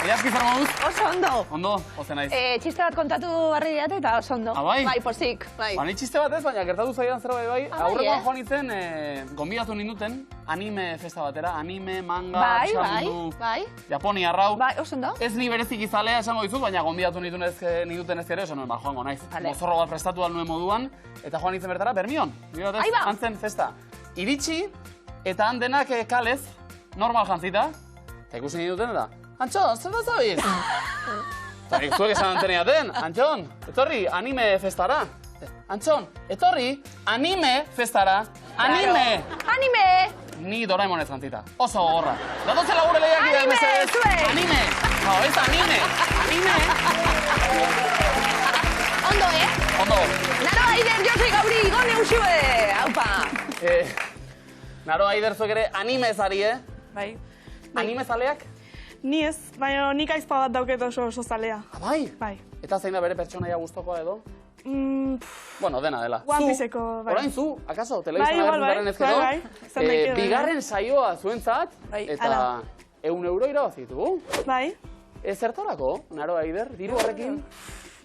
Iraski zer moduz? Oso ondo. Ondo, oze naiz. Txiste bat kontatu barri diat eta oso ondo. Ah, bai? Bai, pozik. Bai. Ni txiste bat ez, baina gertatu zaidan zerbait bai. Ah, bai, Aurrekoan joan nintzen, gonbidatu ninduten, anime festa batera, anime, manga, txandu, Japonia rau. Bai, oso ondo. Ez ni berezik izalea esango dizut, baina gonbidatu ninduten ez ere, esan nuen, joango naiz. Mozorro bat prestatu al nuen moduan, eta joan nintzen bertara, Bermion. Antzen festa. Iritsi, eta han denak kalez, normal jantzita, eta ikusi ninduten eta, Antxon, zer da zabiz? Eta zuek esan anteneaten, Antxon, etorri anime festara. Antxon, etorri anime festara. Anime! Anime! Ni Doraemon ez jantzita. Oso gogorra. Datotze lagure lehiak ideak mesedez. Anime! No, ez anime! Anime! Ondo, Ondo. Naro Aider, Josi Gauri, gone usue! Haupa! Naro Aider zuek ere anime zari, Bai. Anime zaleak? Ni ez, baina nik aizpa bat dauket oso zalea. Bai? Bai. Eta zein da bere pertsonaia gustokoa edo? Bueno, dena dela. One Pieceko, bai. Orain zu, akaso, telebizioan agertzen ezkero, bigarren saioa zuentzat, eta 100 euro irabazitu. Bai. Zertarako, Naro Aider, diru horrekin?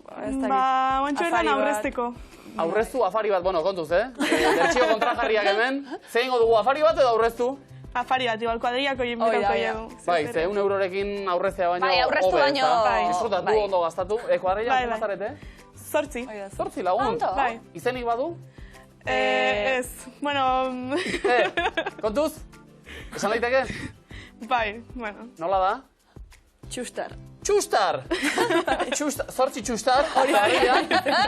Oantxo eran aurrezteko. Aurreztu afari bat, bueno, kontuz, bertxio kontrajarriak hemen. Zein dugu afari bat edo aurreztu? Afari bat, igual kuadriako inbitako edo. Bai, 100 eurorekin aurreztea baino. Bai, aurreztu baino. Disfrutatu, ondo gastatu. Kuadrilla, komazarete? 8. 8 lagun? Bai. Izenik badu? Ez, bueno... Kontuz? Esan daiteke? Bai, bueno. Nola da? Txustar. Txustar! Zortzi txustar,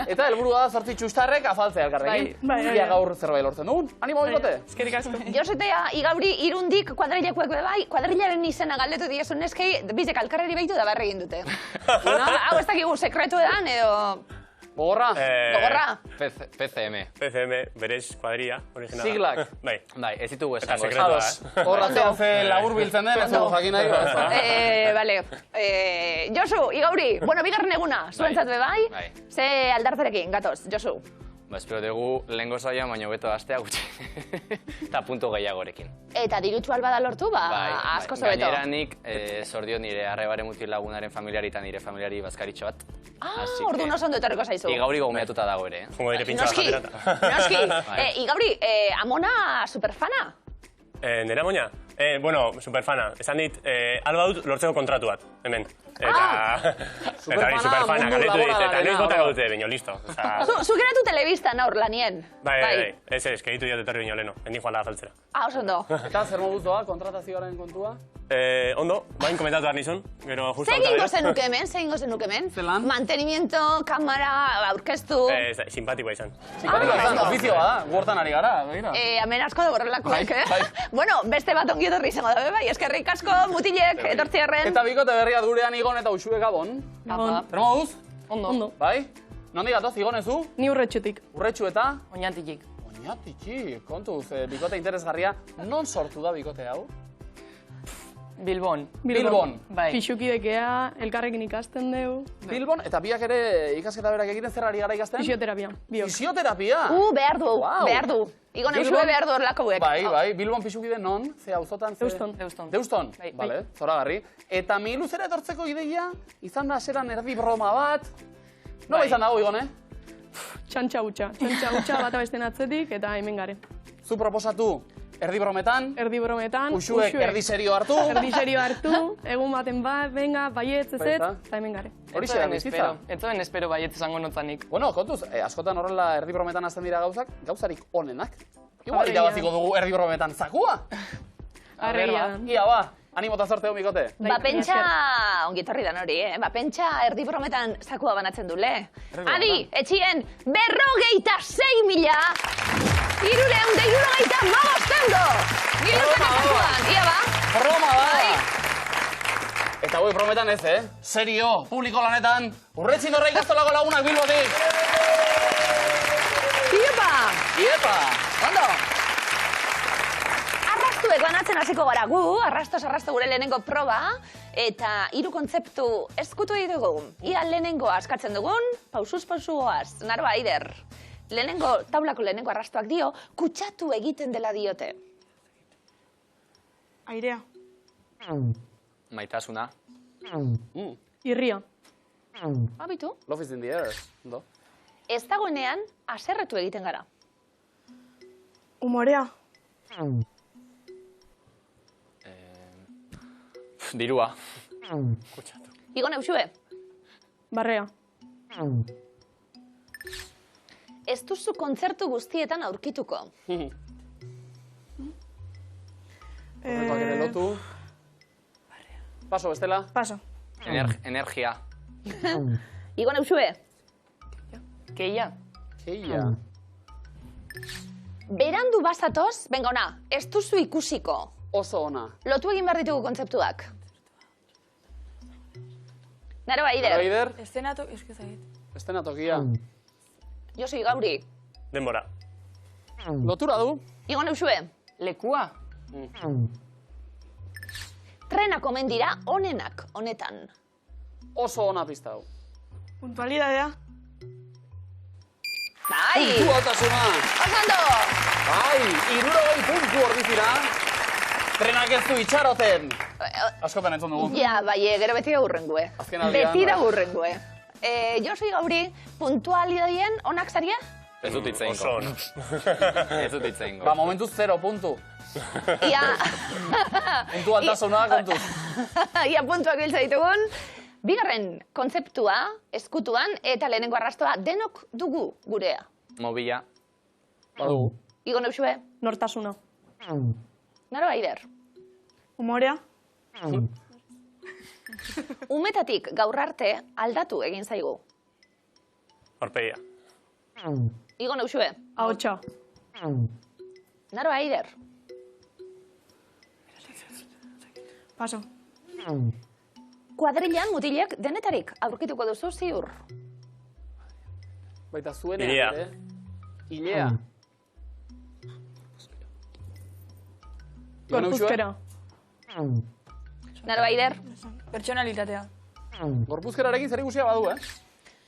eta helburua da zortzi txustarrek afaltzea elkarrekin. Ia gaur zerbait lortzen dugun. Animo bikote? Eskerik asko. Josetea, igauri irundik kuadrillakoek bai, kuadrillaren izena galdetu diezu neskei, bizek alkarreri behitu da barre egin dute. Hau ez dakigu sekretu edan edo... Gogorra? Gogorra? PCM. PCM, berez, kuadrilla, originala. Siglak? Bai, ez ditugu esango. Ados. Horra zean ze labur biltzen den, ez dugu jakin nahi. Bale. Josu, igauri, bueno, bigarren eguna, zuentzat be bai? Ze aldarterekin, gatoz, Josu? Espero dugu lehengo saioa, baina beto astea gutxi. Eta puntu gehiagorekin. Eta dirutxu albada lortu, asko zobeto. Gainera nik zordio nire arrebare mutil lagunaren familiari eta nire familiari bazkaritxo bat. Orduan oso ondo etorriko zaizu. Igauri gomeatuta dago ere. Jungo dire pintxa bat jaterata. Noski, Igauri, amona superfana? Nera moina? Bueno, superfana. Esan dit, alba dut lortzeko kontratu bat, hemen. Eta hori superfana, galetu dit, eta noiz botako dute, baino, listo. Zuk eratu telebistan aur lanien. Bai, ez, gehitu diat etorri baino leno, endi joan laga saltzera. Oso ondo. Eta zer moduzua, kontratazioaren kontua? Ondo, bain komentatu behar nizun, gero justo alta bera. Zein gozen nuke hemen? Zelan? Mantenimiento, kamara, aurkeztu... Simpatikoa izan. Simpatikoa izan, ofizioa da, guortan ari gara, begira. Hemen asko da borrelakoak, Bueno, beste bat ongi etorri izango da, bai, eskerrik asko, mutilek, etortzi erren. Eta bikote berriat gurean Igon eta Uxue Gabon. Zer moduz? Ondo. Bai? Nondik gatoz, Igonezu? Ni urretxutik. Urretxu eta? Oñatitik. Oñatitik, kontuz, bikote interesgarria. Non sortu da bikote hau? Bilbon. Bai. Pixukidekea, elkarrekin ikasten dugu. Bilbon, eta biak ere ikasketa berak egiten zer ari gara ikasten? Fisioterapia. Fisioterapia? Behar du. Igon Eusue behar du horlako hauek. Bai, Bilbon pixukide non? Ze auzotan? Deuston. Bale, zoragarri. Eta Miluzera etortzeko ideia, izan da zeran erdi broma bat. Nola izan dago, Igon, Txantxa hutsa bat abesten atzetik, eta hemen gare. Zu proposatu erdi brometan, Uxuek erdi serio hartu, egun baten bat, venga, baietz, ezet, eta hemen gare. Horixe da bizitza. Etzoen espero baietz esango notzanik. Bueno, kontuz, askotan horrela erdi brometan azten dira gauzak, gauzarik onenak. Igual irabaziko dugu erdi brometan zakua. Arregia. Ia ba, animota zorteo mikote. Pentsa, ongitorri dan hori, pentsa erdi brometan zakua banatzen dule. Adi, etxien, 56.000 €365 Giluzen ezakuan, ia ba? Broma da! Eta hoi brometan ez, Serio, publiko lanetan, Urretxin horra ikastolako lagunak Bilbotik! Iepa! Ondo! Arrastuek banatzen hasiko gara gu, arrasto gure lehenengo proba, eta 3 kontzeptu eskutu ditugu. Ia lehenengo askatzen dugun, pausuz goaz, Naro Aider. Taulako lehenengo arrastoak dio, kutsatu egiten dela diote. Airea. Maitasuna. Irria. Abitu. Love is in the air. Ondo. Ez dagoenean, aserretu egiten gara. Umorea. Dirua. Igon Eusue, Barrea. ez duzu kontzertu guztietan aurkituko. Horrekoak ere lotu. Paso, bestela. Paso. Energia. Igon Eusue, Keia. Keia. berandu bazatoz, benga ona, ez duzu ikusiko. Oso ona. Lotu egin behar ditugu kontzeptuak. Naroa, Ider. Eider, estenatokia. Josu Igauri. Denbora. Lotura du. Igon Eusue, Lekua. trenak omen dira onenak honetan. Oso ona pista du. Puntualidadea. Bai! Puntu altasuna. Osando! Bai, 60 puntu hor dizira. Trenak ez du itxaroten. Askotan entzun dugu. Ja, bai, gero beti da hurrengue. Azken aldian, Beti da bai. hurrengue. Josu Igauri, puntualidadien onak zaria? Ez dut Oso itzeingo. ona. Ez dut itzeingo. Ba, momentuz 0 puntu. Ia... Puntu altasuna kontuz. Ia puntuak biltza ditugun. Bigarren kontzeptua, eskutuan, eta lehenengo arrastoa denok dugu gurea. Mobila. Badugu. Igon Eusue, Nortasuna. Naroa Ider. Umorea. Umetatik gaur arte aldatu egin zaigu. Horpegia. Igon Eusue, Ahotsa. Naroa Ider. Paso. Kuadrilan mutilek denetarik aurkituko duzu ziur. Baita zuenean Ilea. ere. Ilea. Igon Eusue? Gorpuzkera. Naroa Ider, Pertsonalitatea. Gorpuzkerarekin zer ikusia badu,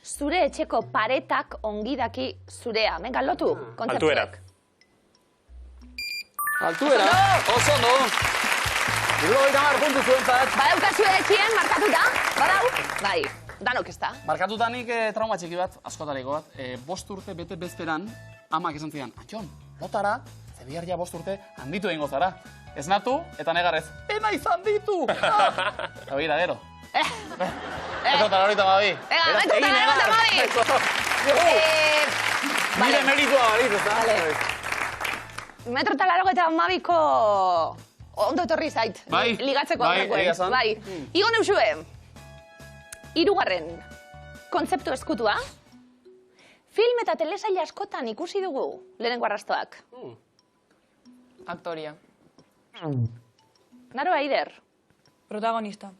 zure etxeko paretak ongi daki zurea. Venga, lotu, kontzeptuak. Altuera. Oso ondo. 70 puntu zuentzat. Badaukazue etxien, markatuta? Badau? Bai, danok ez da. Markatuta nik trauma txiki bat, askotariko bat. 5 urte bete bezperan, amak esan zidan, Antxon, lotara, ze bihar ja 5 urte handitu egingo zara. Ez natu, eta negarrez, ena izan ditu! Eta begira, gero. Metro eta horita mabi. Venga, metro eta horita mabi! Nire meritua baliz, ez da? Metro eta largo eta mabiko ondo etorri zait. Bai, Ligatzeko bai, aurrekoen. egia esan. Bai. Igon Eusue, hirugarren kontzeptu eskutua. Film eta telesaila askotan ikusi dugu lehenengo arrastoak. Aktoria. Naroa Ider, Protagonista.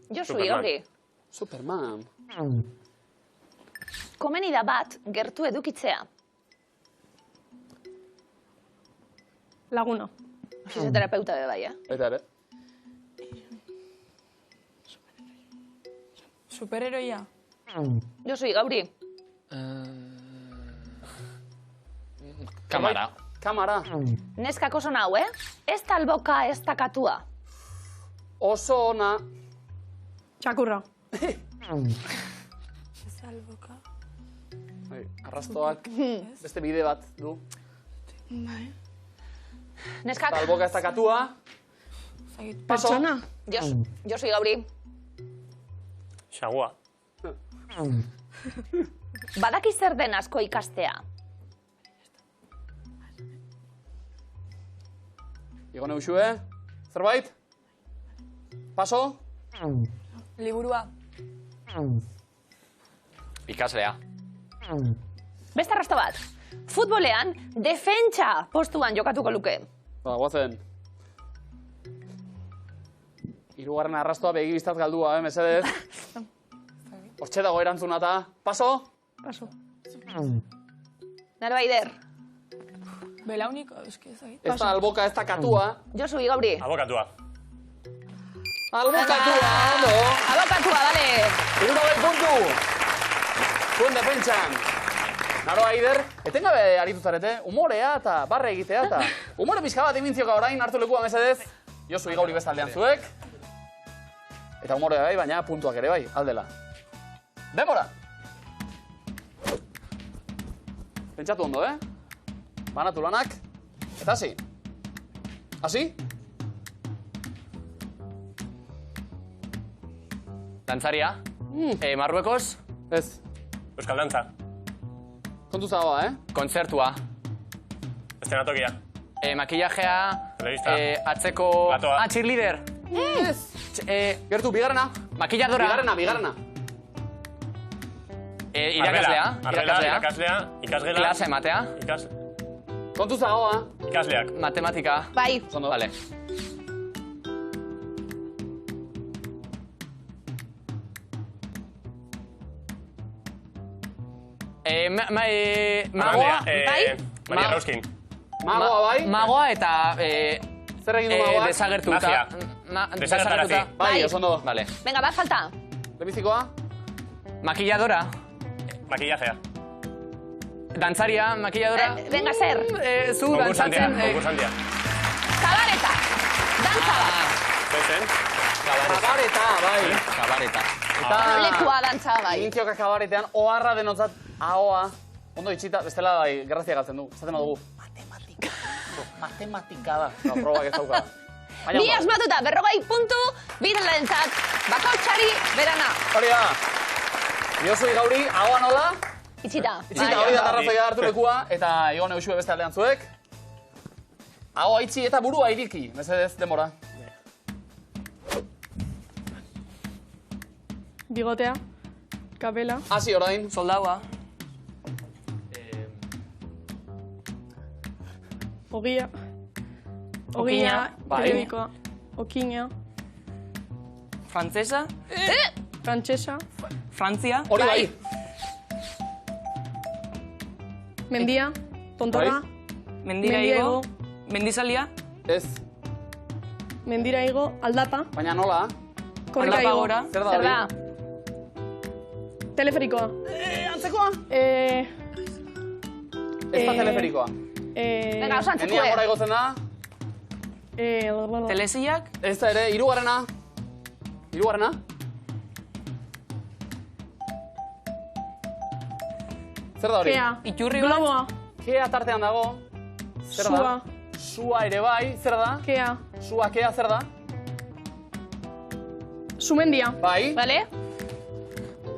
Josu Superman. Igauri. Superman. Komeni da bat gertu edukitzea. Laguna. Fisioterapeuta be bai, Eta ere. Superheroia. Josu Igauri. Kamara. Kamara. Neskak oso nau, Ez da alboka, ez da katua. Oso ona. Txakurra. Arrastoak beste bide bat du. Neskak, Talboka ez dakatua. Paso. Pertsona. Josu Igauri. Xagua. Badaki zer den asko ikastea. Igon Eusue. Zerbait? Paso. Liburua. Ikaslea. Beste arrasto bat. Futbolean, defentsa postuan jokatuko luke. Ba, guazen. Hirugarren arrastoa begi biztaz galdua, mesedez. Hortxe dago erantzuna eta. Paso. Paso. Naroa Ider. Belaunik, eski ezagit. Ez da alboka, ez da katua. Josu Igauri. Abokatua. Albokatua, ondo. Abokatua, bale. 70 puntu. Zuen defentsan. Naroa Ider, etengabe aritu zarete, umorea eta barre egitea eta umore pixka bat imintziok orain hartu lekua mesedez. Josu Igauri bestaldean zuek. Eta humorea bai, baina puntuak ere bai, aldela. Denbora! Pentsatu ondo, Banatu lanak. Eta hasi. Hasi? Dantzaria. Marruekos. Ez. Euskal dantza. Kontu zagoa, Kontzertua. Eszenatokia. Makillajea. Telebista. Atzeko... Platoa. Cheerleader. Ez. Gertu, bigarrena. Makilladora. Bigarrena. Irakaslea. Irakaslea. Ikasgela. Klase ematea. Kontu zagoa. Ikasleak. Matematika. Bai. Zondo. Vale. Magoa. Bai? Maria Rauskin. Magoa bai. Magoa eta... Zer egin du magoak? Desagertuta. Desagertarazi. Bai, oso ondo. Vale. Venga, bat falta. Lebizikoa? Makilladora. Makillajea. Dantzaria, makilladora. Venga, zer. Zu Konkursantia. dantzatzen... Konkursantia. Kabareta. Dantza bat. Zezen? Kabareta, bai. Kabareta. Eta... Lekua dantza bai. Egintioka kabaretean, oharra denotzat ahoa. Ondo itxita, bestela bai, grazia galtzen du. Zaten dugu. Matematika da. No, probak ez daukada. Bi asmatuta, 40 puntu, bidelentzat, bakoitzari berana. Hori da. Diozui gauri, ahoa nola? Itxita. Itxita, hori da arrazoia hartu lekua, eta egon eusue beste aldean zuek. Ahoa itxi eta burua iriki, mesedez, denbora. Bigotea. Kapela. Hasi orain. Soldaua. Ogia. Okina. Bai. Periodikoa. Okina. Frantzesa. Frantsesa. Frantzia. Hori bai. Mendia. Tontorra. Mendiraigo. Mendizalia. Ez. Mendiraigo. Aldapa. Baina nola? Korrikaigo. Aldapagora. Zer da Zer hori? da? Teleferikoa. Antzekoa? Ez da teleferikoa. Venga, oso Mendian gora antzekue. igotzen da. Telesiak. Ez da ere, hirugarrena. Hirugarrena? Zer da hori? Kea. Iturri bat. Globoa. Kea tartean dago. Zer da? Sua. Sua ere bai, zer da? Kea. Sua, kea, zer da? Sumendia. Bai. Vale?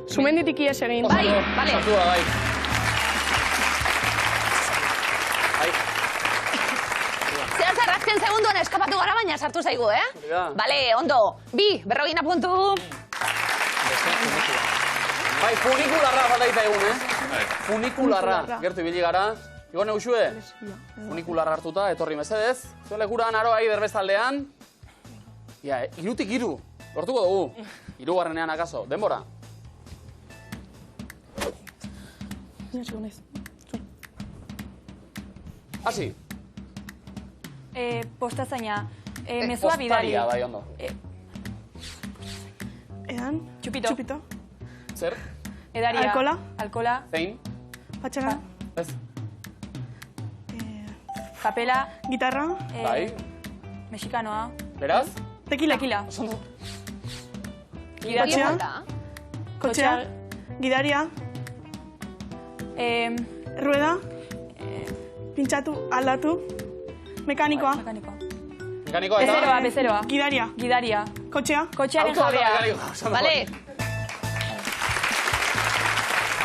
Sumenditik ies egin. Bai, vale. Sartu da, bai. Bai. Zer azken segunduan eskapatu gara, baina sartu zaigu, Hori da. Vale, ondo. 40 puntu. Bai, funikularra falta ita egun, Funikularra. Gertu ibili gara. Igon eusue? Funikularra hartuta, etorri mesedez. Zuen lekuran aroa ider bestaldean. Ja, irutik iru. Lortuko dugu. Hirugarrenean akaso. Denbora. Hasi. Postazaina. Mezua bidari. Postaria, bai, ondo. Edan. Txupito. Txupito. Zer? Edaria. Alkola. Alkola. Zein? Patxaga. Ez. Kapela. Gitarra. Bai. Mexikanoa. Beraz? Tequila. Tequila. Oso Kotxea. Kotxea. Gidaria. Rueda. Pintxatu. Aldatu. Mekanikoa. Mekanikoa. Mekanikoa eta... Bezeroa, bezeroa. Gidaria. Gidaria. Kotxea. Kotxearen Autoa eta jabea. mekanikoa, oso ondo. Vale.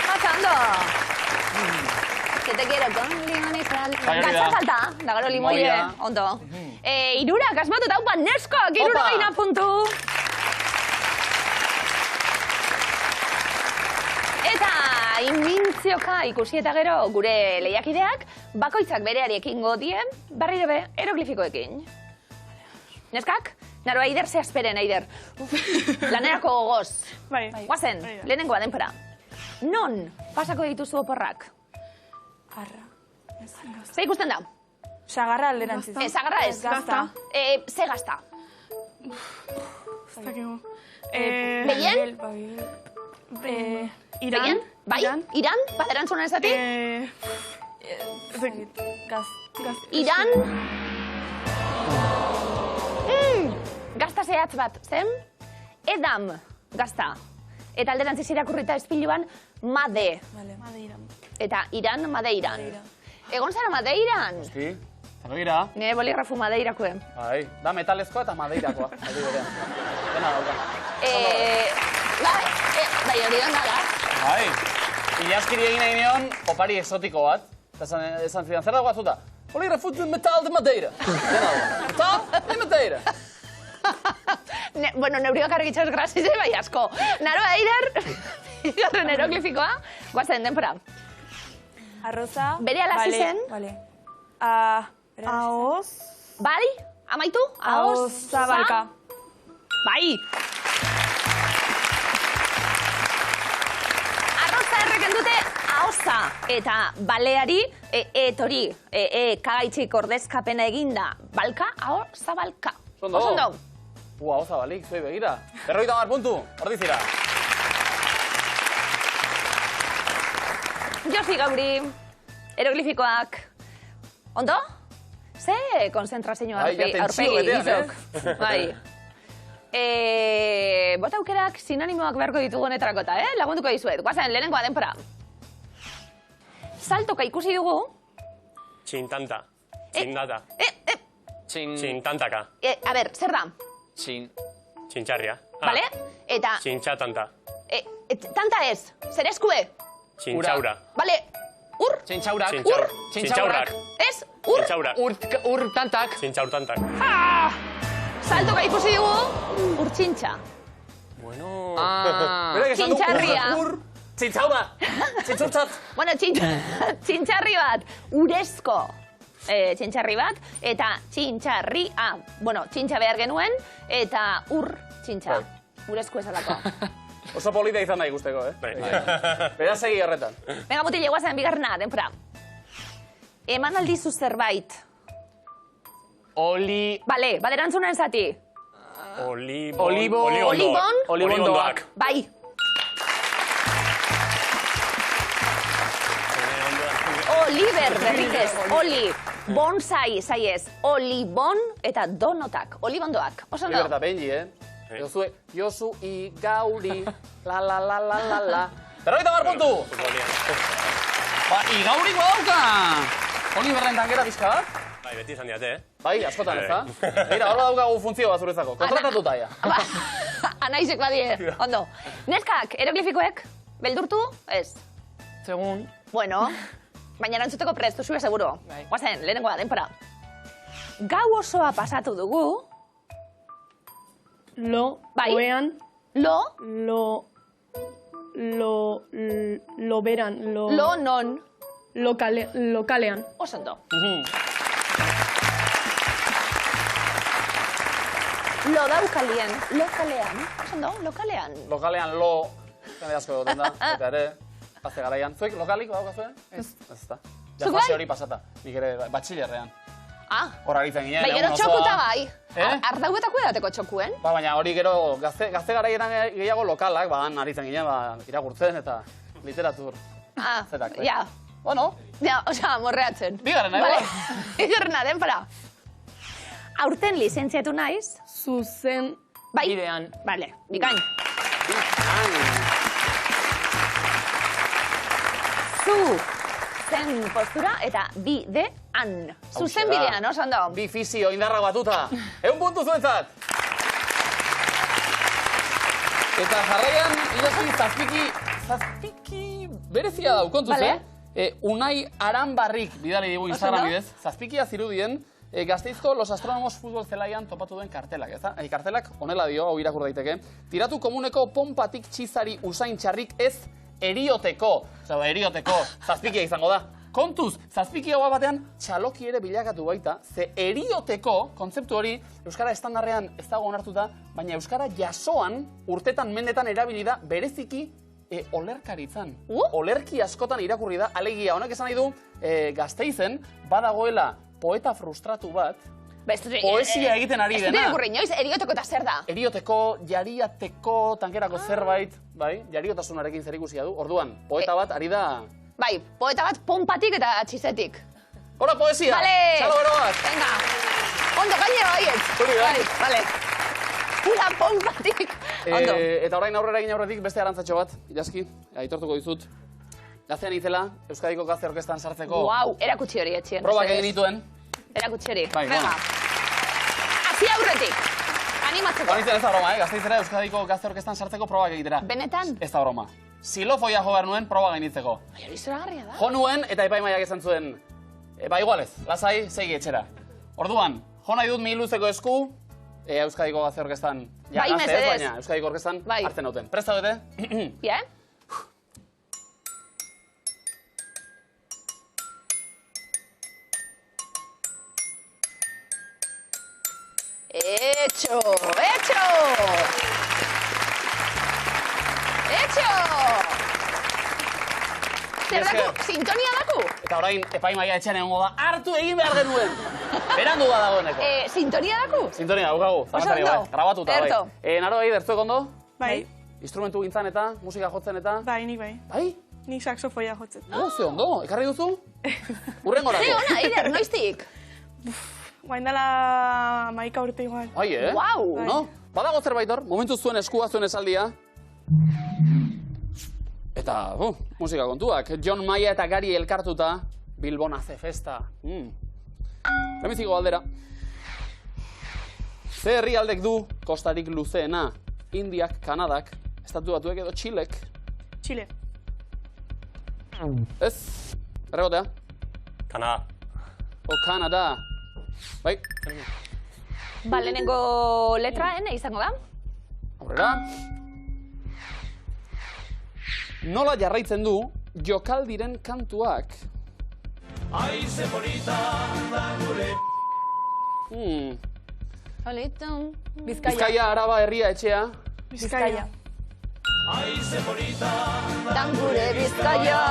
Pasa, ondo. Que te quiero con limón y sal. Bai, hori da. Gatza falta, da gero limoie, Limoia. ondo. Irurak, asmatu daupa, neskok, 70 puntu. Eta inmintzioka ikusi eta gero gure lehiakideak bakoitzak bereari ekingo die, barriro be, eroglifikoekin. Neskak? Naroa, Eider, ze asperen, Eider. Lanerako gogoz. Bai. Guazen, lehenengoa denpora. Non pasako dituzu oporrak? Arra. Ze ikusten da? Sagarra alderantziz. Zagarra ez. Gazta. Ze gazta? Ez dakigu. Begien? Iran. Begien? Bai? Iran? Bat erantzunan ezatik? Ez dakit. Iran? Gazta zehatz bat, zen? Edam, gazta. Eta alderantziz irakurrita espiluan, Made. Madeiran. Eta Iran, Madeiran. Egon zara Madeiran? Hosti, eta begira. Nire boligrafu Madeirakuen. Bai, da metalezkoa eta madeirakoa. Aldi berean. Dena dauka. Bai, hori dondala. Bai, ilaskiri egin nahi nion, opari exotiko bat. Eta esan zidan, zer dago azuta? Boligrafu de metal de Madeira. Dena dauka. Metal de Madeira. Bueno, neurioak argitxos grasiz, bai asko. Naroa Eider, bigarren eroglifikoa, guazen denpora. Arroza. Bere alazi zen. Vale. Ahoz. Bai, amaitu? Ahoz zabalka. Bai. Arroza erreken dute ahoza. Eta baleari, etori, kagaitxik ordezkapena eginda. Balka, aho zabalka. Osondo. Ua, oza balik, zuei begira. 50 puntu, hor dizira. Josi Gauri, eroglifikoak. Ondo? Ze konzentrazioa aurpegi gizok. Bai. Bota aukerak sinonimoak beharko ditugu honetrakota, lagunduko dizuet. Guazen, lehenengoa denpora. Saltoka ikusi dugu. Txintanta. Txindata. Txintantaka. A ber, zer da? Txintxarria. Bale? Eta... Txintxatanta. Tanta ez, zer eskue? Txintxaura. Bale, ur? Txintxaurak. Ur? Txintxaurak. Ez, ur? Txintxaurak. Ur tantak. Txintxaurtantak. Saltoka ikusi dugu, urtsintxa. Bueno... Txintxarria. Txintxaura. Txintxurtzat. Bueno, txintxarri bat, urezko txintxarri bat, eta txintxarria. Bueno, txintxa behar genuen, eta ur txintxa. Urezko esalako. Oso polita izan nahi guzteko, Beraz segi horretan. Venga, mutil, guazen, bigarrena, denpora. Eman aldizu zerbait. Bale, baderantzuna zati. Olibondoak. Bai. Oliver, berritez, oli. Bonsai, zaiez. Olibon eta donotak. Olibondoak. Oso ondo. Liberta Benji, Josu I Gauri, la. 50 puntu! Ba, I Gauriko dauka! Oliverren tankera pixka bat? Bai, beti izan diate, Bai, askotan ez da? Eira, horra daukagu funtzio bat zuretzako. Kontratatuta ja. Anaizek badie, ondo. Neskak, eroglifikoek, beldurtu? Ez. Segun. Bueno, baina erantzuteko prestu zure seguro. Guazen, lehenengoa, denpora. Gau osoa pasatu dugu. Oean. Beran. Lo non. Lokalean. Osondo. Lo daukalien. Lokalean. Osondo, lokalean. Lokalean lo, jende asko egoten da, eta ere, haze garaian. Zuek lokalik badaukazuen? Ez da. Ja fase hori pasata, nik ere batxillerrean. Hor aritzen ginen, Bai, gero txokuta bai. Ardauetako edateko txokuen? Ba, baina hori gero gazte garaietan gehiago lokalak, han aritzen ginen, irakurtzen eta literatur. Zerak, ja. Bueno. Ja, osea, morreatzen. Bigarrena, Bigarrena, denpora. Aurten lizentziatu naiz. Zuzen. Bai. Bidean. Bale, bikain. Zuzen postura eta bidean. Zuzen bidean, oso ondo. Bi fizio indarra batuta. 100 puntu zuentzat. Eta jarraian, zazpiki berezia dau, kontuz, Unai Aranbarrik bidali digu Instagram bidez. Zazpikia zirudien, Gasteizko Los Astronomos futbol zelaian topatu duen kartelak, ez da? Kartelak, honela dio, hau irakur daiteke. Tiratu komuneko ponpatik txizari usain txarrik ez erioteko. Osa, erioteko, zazpikia izango da. Kontuz, zazpikia hoa batean txaloki ere bilakatu baita, ze erioteko kontzeptu hori Euskara estandarrean ez dago onartuta, baina Euskara jasoan urtetan mendetan erabili da bereziki olerkaritzan. Olerki askotan irakurri da, alegia, honek esan nahi du, Gasteizen badagoela poeta frustratu bat, poesia egiten ari dena. Ez dira inoiz, erioteko eta zer da? Erioteko, jariateko, tankerako zerbait, bai, jariotasunarekin zer ikusia du. Orduan, poeta bat ari da... Bai, poeta bat ponpatik eta txizetik. Hora, poesia! Txalo bero bat! Venga! Ondo, gainera baiet! Hori da. Bale. Pura ponpatik ondo. Eta orain aurrera egin aurretik beste arantzatxo bat, Ilaski, aitortuko dizut. Gaztean izela, Euskadiko Gazte Orkestan sartzeko... Wow, erakutsi hori etxien. Probak egin dituen. Erakutsi hori. Bai, Venga. Hasi aurretik. Animatzeko. Hori ez da broma, Gasteizera Euskadiko Gazte Orkestan sartzeko probak egitera. Benetan? Ez da broma. Silofoia jo behar nuen proba gainitzeko. Bai, hori zoragarria da. Jo nuen eta epaimaiak esan zuen, ba igualez, lasai, segi etxera. Orduan, jo nahi dut mihiluzeko esku, Euskadiko Gazte Orkestan, ja Bai, gazte ez, mesedez. baina Euskadiko Orkestan Bai. hartzen duten. Presta dute? Ja? Hecho! Hecho! Hecho! Zer daku? Sintonia daku? Eta orain epaimaia etxean egongo da, hartu egin behar genuen. Berandu da dagoeneko. Sintonia daku? Sintonia, daukagu, zalantzarik ondo. gabe, grabatuta bai. Ederto. Naro egi, dertzuek ondo? Bai, Instrumentu gintzan eta, musika jotzen eta... bai, nik bai. Bai? Nik saxofoia jotzen. Ze ondo, ekarri duzu? Urrengorako. Ze ona, Eider, noiztik? Guain dela 11 urte igual. Bai, Guau! No? Badago zerbait hor, momentu zuen eskua, zuen esaldia. Eta, musika kontuak. John Maia eta Gari elkartuta, Bilbon hace festa. Lemiziko galdera. Ze herrialdek du kostarik luzeena? Indiak, Kanadak, Estatu Batuek edo Txilek? Chile. Ez? Erregotea? Kanada. O Kanada? Bai, Ba, lehenengo letra, ene izango da? aurrera. Nola jarraitzen du jokaldiren kantuak? Olitun. Bizkaia, Araba, Herria, Etxea. Bizkaia. Dan gure Bizkaia,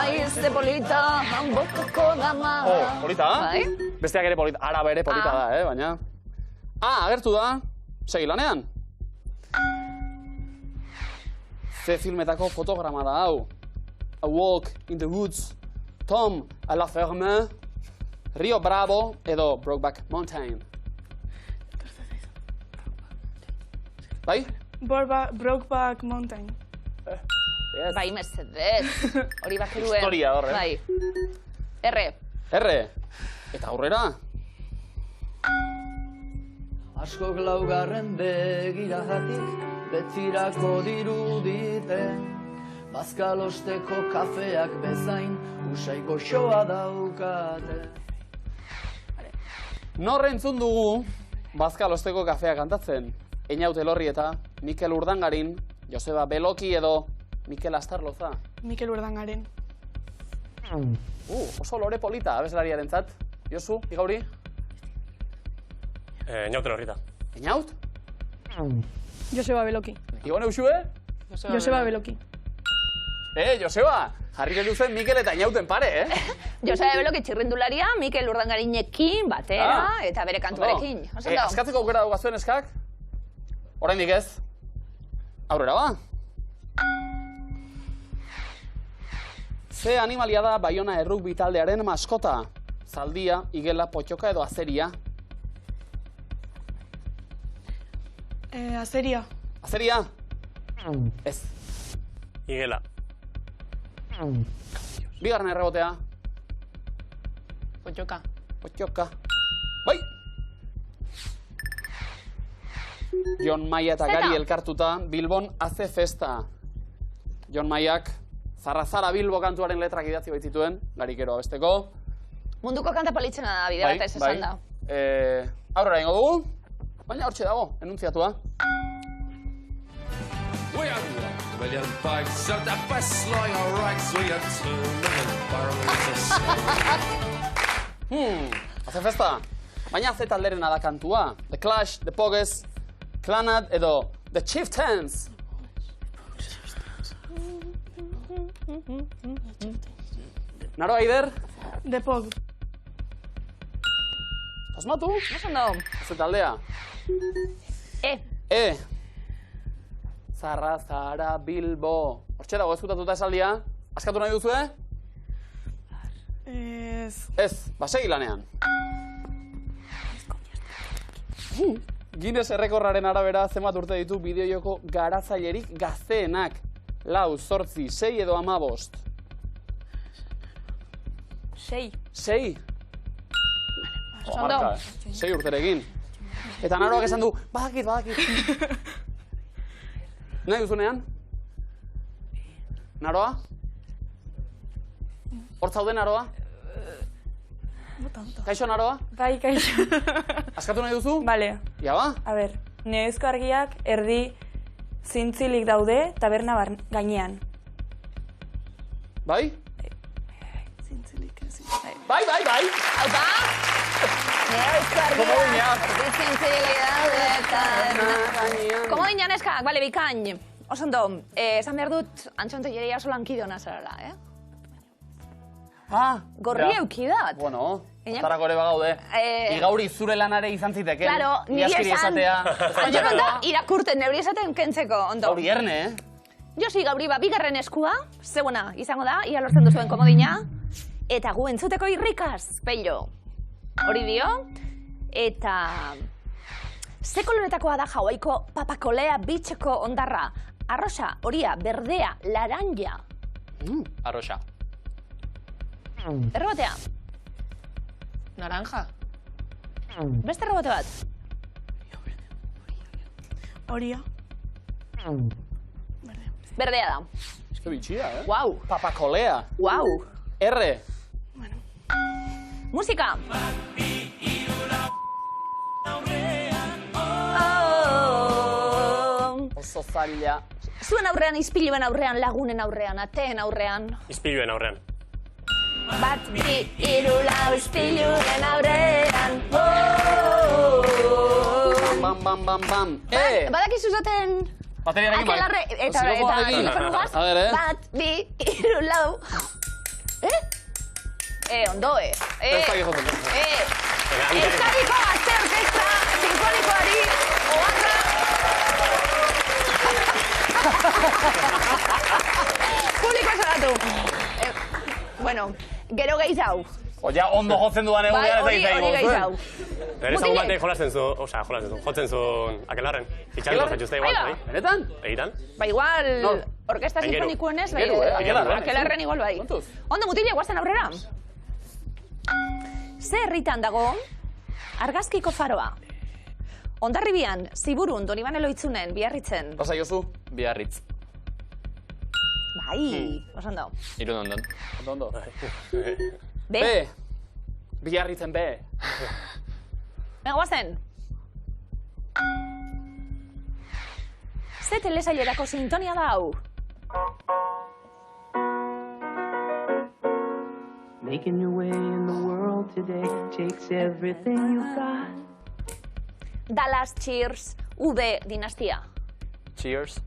aize polita, bokako dama. Polita, Bai? Besteak ere polita, Araba ere polita da, baina... Agertu da, segi lanean. Ze filmetako fotograma da hau. A Walk in the Woods, Tom à la Ferme, Rio Bravo edo Brokeback Mountain. Bai? Brokeback Mountain. Yes. Bai, mesedez. Hori bakeruen. Historia hor, Bai. R. R. Eta aurrera. Askok laugarren begiratik betzirako dirudite, bazkalosteko kafeak bezain usai goxoa daukate. Nor entzun dugu bazkalosteko kafea kantatzen? Einaut Elorri eta Mikel Urdangarin, Joseba Beloki edo Mikel Astarloza. Mikel Urdangaren. Oso lore polita abeslariarentzat. Josu, Igauri? Einaut Elorrita. Einaut? Joseba Beloki. Igone Uxue? Joseba Beloki. Joseba! Jarri zen Mikel eta Einauten pare, Joseba Beloki txirrindularia, Mikel Urdangarinekin batera, eta bere kantuarekin. Oso ondo. Askatzeko aukera daukazuen eskak? Oraindik ez. Aurrera ba. Ze animalia da Baiona errugbi taldearen maskota? Zaldia, igela, potxoka edo azeria? Azeria. Azeria? Ez. Igela. Bigarren errebotea. Potxoka. Potxoka. Bai! John Maia eta Gari elkartuta, Bilbon hace festa. John Maiak Zarrazara Bilbo kantuaren letrak idatzi baitzituen, Garikero abesteko. Munduko kanta politzena da, bide bat ez esan da. Aurrera ingo dugu, baina hortxe dago, enuntziatua. Hace festa. Baina ze talderena da kantua. The Clash, The Pogues, Clannad edo The Chieftains. Naro, Aider? The Pog. Asmatu? Oso ondo. Ze taldea? E. Zarrazara Bilbo. Hortxe dago ezkutatuta esaldia. Askatu nahi duzu, Ez, basegi lanean. Guinness errekorraren arabera zenbat urte ditu bideojoko garatzailerik gazteenak. 4, 8, 6 edo 15. 6. 6? Ondo. 6 urterekin. Eta Naroak esan du, badakit. Nahi duzunean? Naroa? Hor zaude, Naroa? Kaixo, Naroa? Bai, kaixo. Askatu nahi duzu? Bale. Ja, ba? A ber, neuzko argiak erdi zintzilik daude taberna gainean. Bai? Zintzilik, Bai! Haupa? Neuzko argiak, bizintzilik daude taberna. Komo dina, neskak, bale, bikain. Osondo, esan behar dut, antxontegeria oso lankidona zarala, Gorri eukidat. Bueno, zarako ere bagaude. Igauri zure lanare izan ziteken. Claro, niri esan. Antxon da, irakurten, neuri esaten kentzeko, ondo. Gauri erne, Josi Gauri, bigarren eskua, zebuena izango da, ia lortzen duzuen komodina, eta gu entzuteko irrikaz, pello. Hori dio, eta... Ze koloretakoa da Hawaiiko papakolea bitxeko ondarra? Arrosa, horia, berdea, laranja. Arrosa. Errobotea. Naranja. Beste errobote bat. Horia. Berdea da. Ez que bitxia, Guau. Papakolea. Guau. R. Musika. Oso zaila. Zuen aurrean, izpiluen aurrean, lagunen aurrean, ateen aurrean. Izpiluen aurrean. Bat, bi, hiru, lau, izpiluen aurrean. Bam. Badakizu zaten... Bateriarekin bai. Eta telefonugaz. A ver, Bat, bi, hiru, lau. Ondo, Ez da gizoten. Euskadiko Gazte Orkestra Sinfonikoari oharra. Publiko salatu. Bueno, gero gehiago. Oia, ondo jotzen duan egunean ez da izan. Hori gehiago. Nere zagun batek jotzen zuen akelarren. Fitxatuko zaituzte igual, bai? Benetan? Egitan? Ba, igual, Nor? orkesta Aingeru. sinfonikoen ez, bai, Aingeru, akelarren igual bai. Kontuz. Ondo, mutile, guazten aurrera. Ze herritan dago argazkiko faroa? Hondarribian, Ziburun, Donibane Loitzunen, Biarritzen. Pasa jozu? Biarritz. Bai, oso Irudondon. Ondo. B. Biarritzen B. Venga, guazen. Ze telesailerako sintonia da hau? Making your way in the world today takes everything you got. Dallas, Cheers, V, Dinastia. Cheers.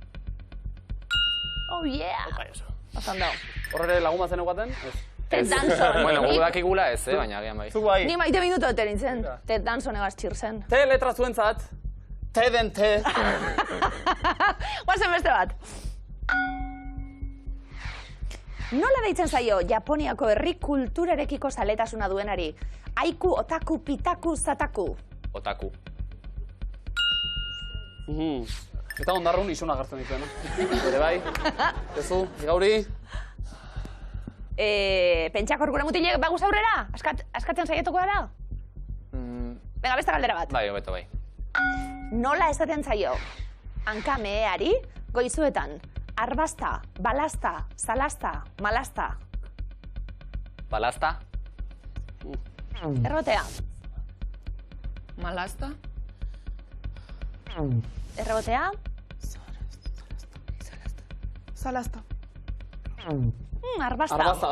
Oh, yeah. Oso ondo. Horre lagun bazen eguaten? Ted Danson. Bueno, gu dakigula ez, baina agian bai. Zuk bai. Ni maite minuto etenintzen. Ted Danson egaz Cheersen. T letra zuentzat. T den T. Guazen beste bat. Nola deitzen zaio Japoniako herri kulturarekiko zaletasuna duenari? Aiku, otaku, pitaku, zataku. Otaku. Eta ondarrun isuna gartzen dituen. Bere bai. Ezu, Gauri. Pentsakor gure mutilek baguz aurrera? Askatzen saiatuko gara? Venga, beste galdera bat. Bai, hobeto bai. Nola esaten zaio? Hankameari goizuetan. Arbasta, balasta, salasta, malasta. Balasta. Errotea. Malasta. Errotea. Salasta. Arbasta. Arbasta,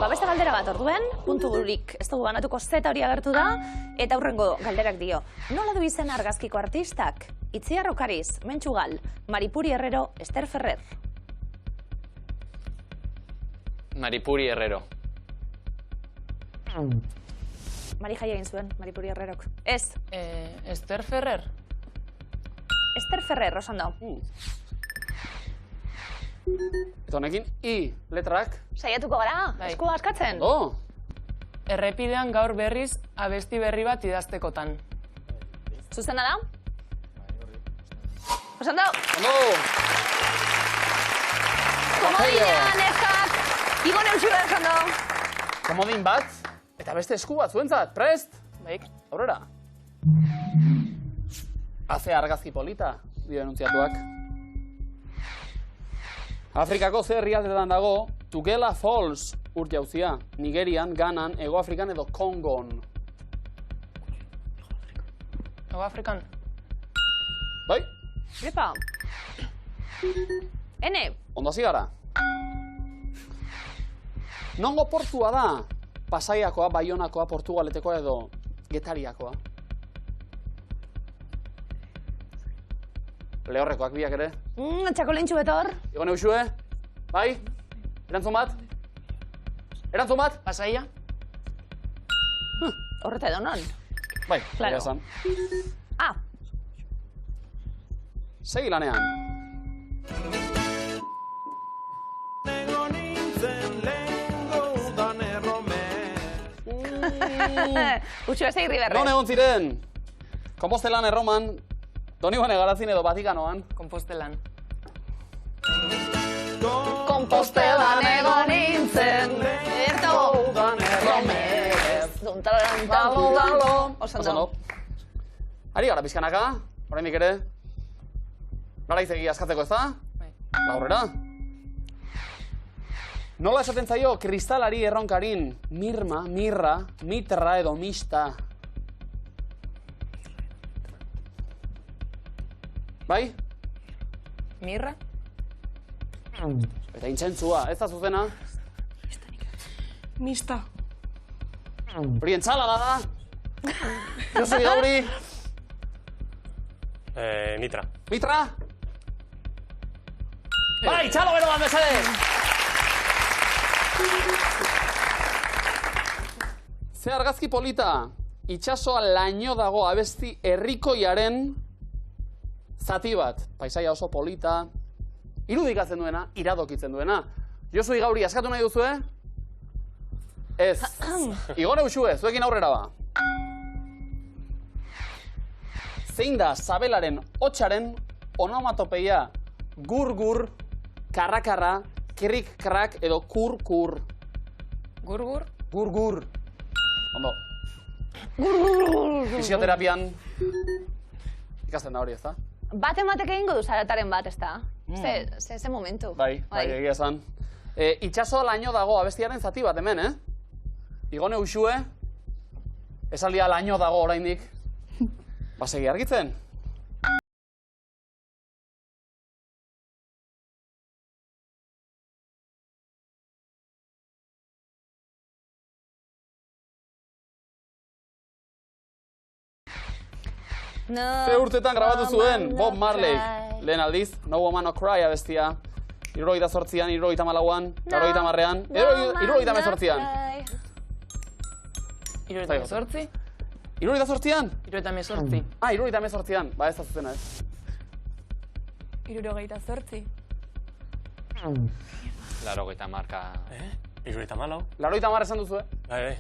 Ba, beste galdera bat, orduen, puntu gurik ez dugu banatuko zeta hori agertu da, eta aurrengo galderak dio. Nola du izen argazkiko artistak? Itziar Okariz, Mentxugal, Maripuri Herrero, Ester Ferrer. Maripuri Herrero. Mari jai egin zuen, Maripuri Herrerok. Ez, Ester Ferrer. Ester Ferrer, osando. Eta honekin, I letrak. Saiatuko gara, Bai. eskua askatzen. Errepidean gaur berriz abesti berri bat idaztekotan. Zuzena da? Osando! Ondo! Komodina, neskak! Igo neutxua, osando! Komodin bat, eta beste esku bat zuentzat, prest? Baik. Aurrera. Haze argazki polita, dio denuntziatuak. Afrikako ze herrialdetan dago, Tugela Falls ur jauzia, Nigerian, Ganan, Hego Afrikan edo Kongon. Hego Afrikan. Bai? Gripa. Ene. Ondo hasi gara. Nongo portua da? Pasaiakoa, Baionakoa, Portugaletekoa edo Getariakoa? Lehorrekoak biak ere. Txakolintxu betor. Igo neusue? Bai? Erantzun bat? Erantzun bat? Pasaia. Horreta edo non. Bai, Claro. egia esan. Ah, Segi lanean. utxu ez egirri berre. Non egon ziren? Kompostelan Erroman, Donibane Garazin edo Vatikanoan. Kompostelan. Kompostelan egon nintzen, erto Erromez. Osando. Ari gara pizkanaka, oraindik ere. Garaizegi askatzeko ez da? Bai. Aurrera. Nola esaten zaio kristalari erronkarin mirma, mirra, mitra edo mista? Bai? Mirra. Eta intzentzua, ez da zuzena? Mista. Hori entzalada da? Josu Igauri? Mitra. Mitra? Bai, txalo gero bat mesedez! Ze argazki polita, itxasoa laino dago abesti herrikoiaren zati bat. Paisaia oso polita, irudikatzen duena, iradokitzen duena. Josu Igauri, askatu nahi duzue? Ez. Igor Eusue, zuekin aurrera ba. Zein da sabelaren hotsaren onomatopeia gur-gur, karra-karra, krik-krak edo kur-kur? Gur-gur. Gur-gur. Ondo. Fisioterapian ikasten da hori, ez da? Bat ematek egingo du zarataren bat, ez da? Ze momentu. Bai, egia esan. Itxaso laino dago abestiaren zati bat hemen, Igone Uxue, esaldia laino dago oraindik. Basegi argitzen. Ze urtetan grabatu zuen Bob Marley, lehen aldiz, No Woman No Cry abestia. 78an, 74an, 80an, 78an. 78? 78an? 78. Ah, 78an. Ba, ez da zuzena, ez. 78. 80 marka. 74? 80 esan duzu, Bai.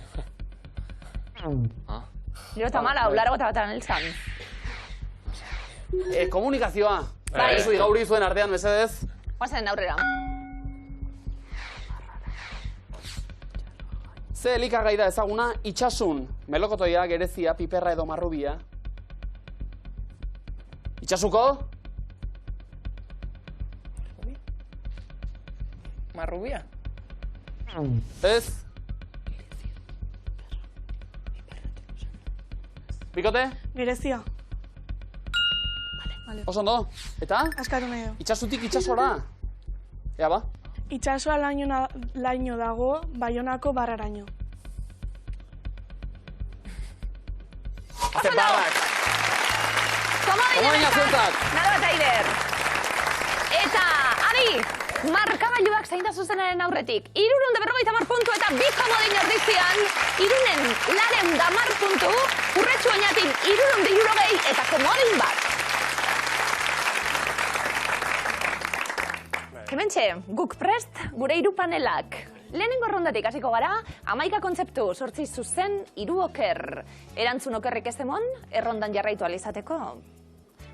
Gero eta mala, largo eta batan elzan. Komunikazioa. Josu Igauri zuen artean, mesedez. Guazen aurrera. Ze elikagai da ezaguna, itxasun, melokotoia, gerezia, piperra edo marrubia. Itxasuko? Marrubia. Ez? Bikote? Gerezia. Oso ondo. Eta? Askatu nahi du. Itxasutik itxasora. Ea ba? Itxasoa laino dago, Baionako barraraino. Hace barrak. Komodina zuentzat. Naro eta Ider. Eta, Ari, markagailuak zein da zuzenaren aurretik. 350 puntu eta bi komodin ordizian, 310 puntu, urretxu oinatik 360 eta komodin bat. Hementxe, guk prest, gure hiru panelak. Lehenengo errondatik hasiko gara, 11 kontzeptu, 8 zuzen, 3 oker. Erantzun okerrik ez emon, errondan jarraitu alizateko.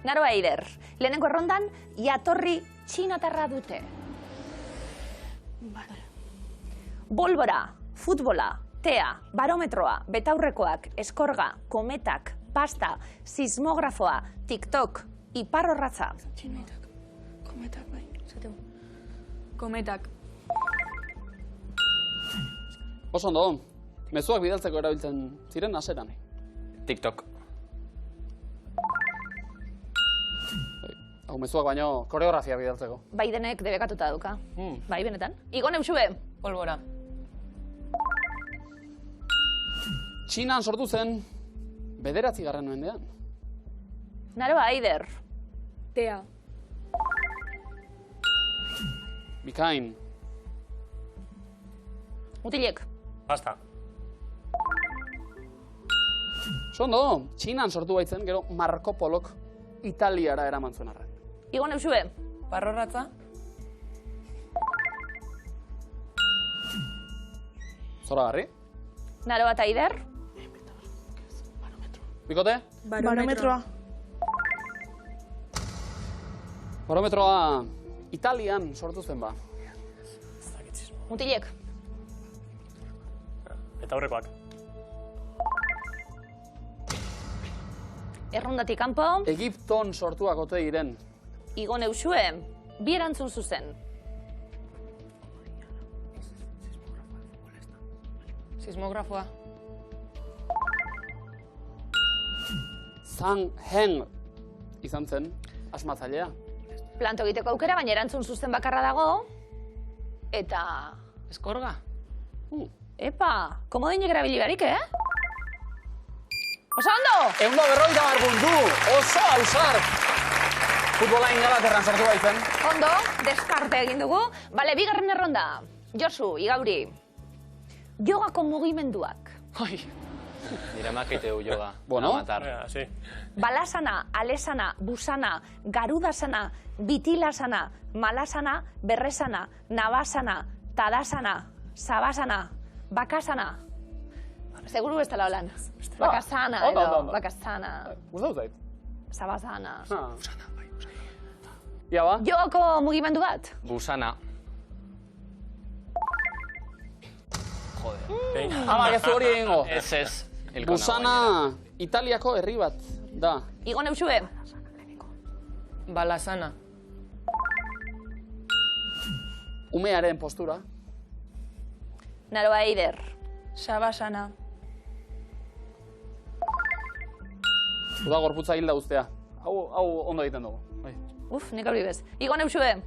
Naroa Eider, lehenengo errondan, jatorri txinatarra dute. Bolbora, futbola, tea, barometroa, betaurrekoak, eskorga, kometak, pasta, sismografoa, TikTok, iparrorratza. Kometak, bai. Kometak. Oso ondo, mezuak bidaltzeko erabiltzen ziren haseran. TikTok. Hau mezuak baino koreografia bidaltzeko. Bai denek debekatuta duka. Bai, benetan. Igon Eusue. Polbora. Txinan sortu zen 9. mendean. Naroa Eider. Tea. Bikain. Mutilek. Pasta. Ondo, Txinan sortu baitzen, gero Marco Polok Italiara eraman zuen arren. Igon Eusue. Parrorratza. Zoragarri. Naroa eta Eider. Bikote? Barometroa. Barometroa Italian sortu zen ba. Mutilek. Eta aurrekoak. Errondatik kanpo. Egipton sortuak ote diren. Igon Eusue. Bi erantzun zuzen. Sismografoa. Zhang Heng izan zen, asmatzailea. Planto egiteko aukera, baina erantzun zuzen bakarra dago. Eta... Eskorga. Epa, komodinek erabili barik, Oso ondo! 150 puntu, oso ausar! Futbola Ingalaterran sortu baitzen. Ondo, deskarte egin dugu. Bale, bigarren erronda. Josu, Igauri. Jogako mugimenduak. Nire makiteu yoga. Bueno. Sí. Balasana, alesana, busana, garudasana, bitilasana, malasana, berresana, nabasana, tadasana, sabasana, bakasana. Seguru ez tala holan. Bakasana edo, bakasana. Gustatu zait. Sabasana. Ia ba? Jogako mugimendu bat? Busana. Joder. Ama, ez hori egingo. Ez. Busana Italiako herri bat da. Igon Eusue. Balasana. Umearen postura. Naroa Eider. Sabasana. Uda gorputza hilda ustea. Hau ondo egiten dugu. Bai. Uf, nik hori bez. Igon Eusue.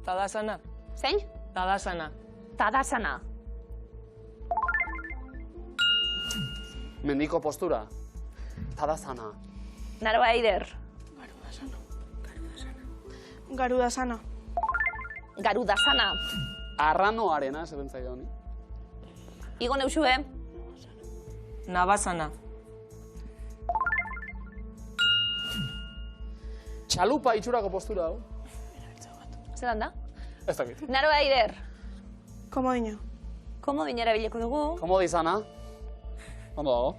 Tadasana. Zein? Tadasana. Tadasana. Mendiko postura. Tadasana. Naroa Eider. Garudasana. Garudasana. Arranoarena, esaten zaio honi. Igon Eusue. Nabasana. Txalupa itxurako postura hau. Zeran da? Ez dakit. Naroa Eider. Komodina. Komodin erabileko dugu. Komodo izana. Ondo dago.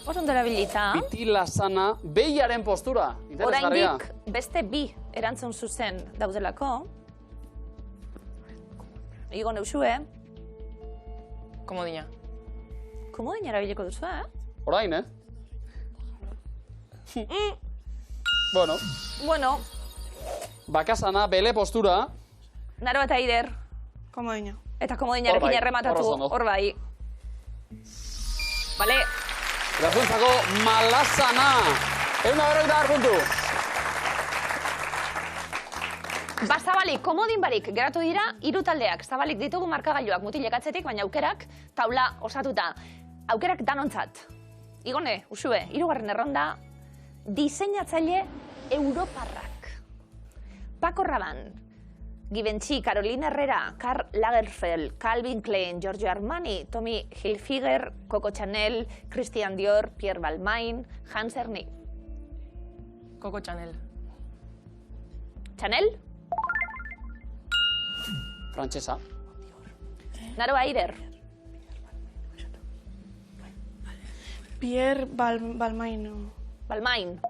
Oso ondo erabilita. Bitilasana, behiaren postura. Interesgarria. Oraindik beste bi erantzun zuzen daudelako. Igon Eusue. Komodina. Komodin erabiliko duzu, Orain, Bueno. Bakasana, bele postura. Naroa eta Eider. Komodina. Eta komodinarekin Hor bai, errematatu. hor oso ondo. Hor bai. Bale. Grazuntzako Malasana. 150 puntu. Zabalik, komodin barik, geratu dira, 3 taldeak. Zabalik ditugu markagailuak mutilek atzetik, baina aukerak taula osatuta. Aukerak danontzat. Igone, Usue, 3. erronda, diseinatzaile europarrak. Paco Rabanne, Givenchy, Carolina Herrera, Karl Lagerfeld, Calvin Klein, Giorgio Armani, Tommy Hilfiger, Coco Chanel, Christian Dior, Pierre Balmain, Hans Erni. Coco Chanel. Chanel? Frantsesa. Naroa Eider. Pierre Balmain. Balmain.